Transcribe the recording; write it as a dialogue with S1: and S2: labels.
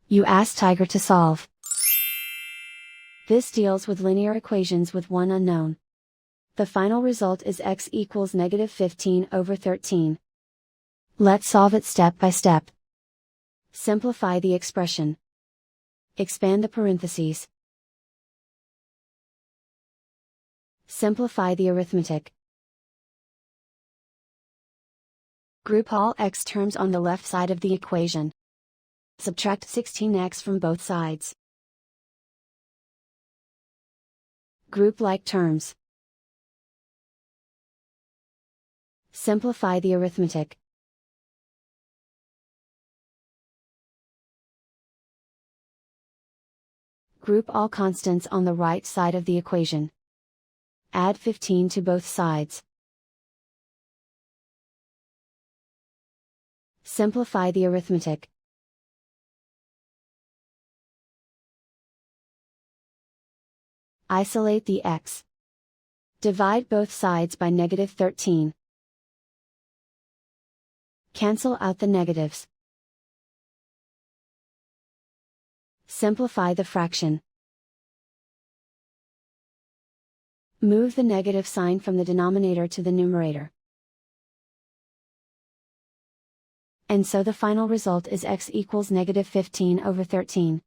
S1: You ask Tiger to solve. This deals with linear equations with one unknown. The final result is x equals -15/13. Let's solve it step by step. Simplify the expression. Expand the parentheses. Simplify the arithmetic. Group all x terms on the left side of the equation. Subtract 16x from both sides. Group like terms. Simplify the arithmetic. Group all constants on the right side of the equation. Add 15 to both sides. Simplify the arithmetic. Isolate the x. Divide both sides by -13. Cancel out the negatives. Simplify the fraction. Move the negative sign from the denominator to the numerator. And so the final result is x equals -15/13.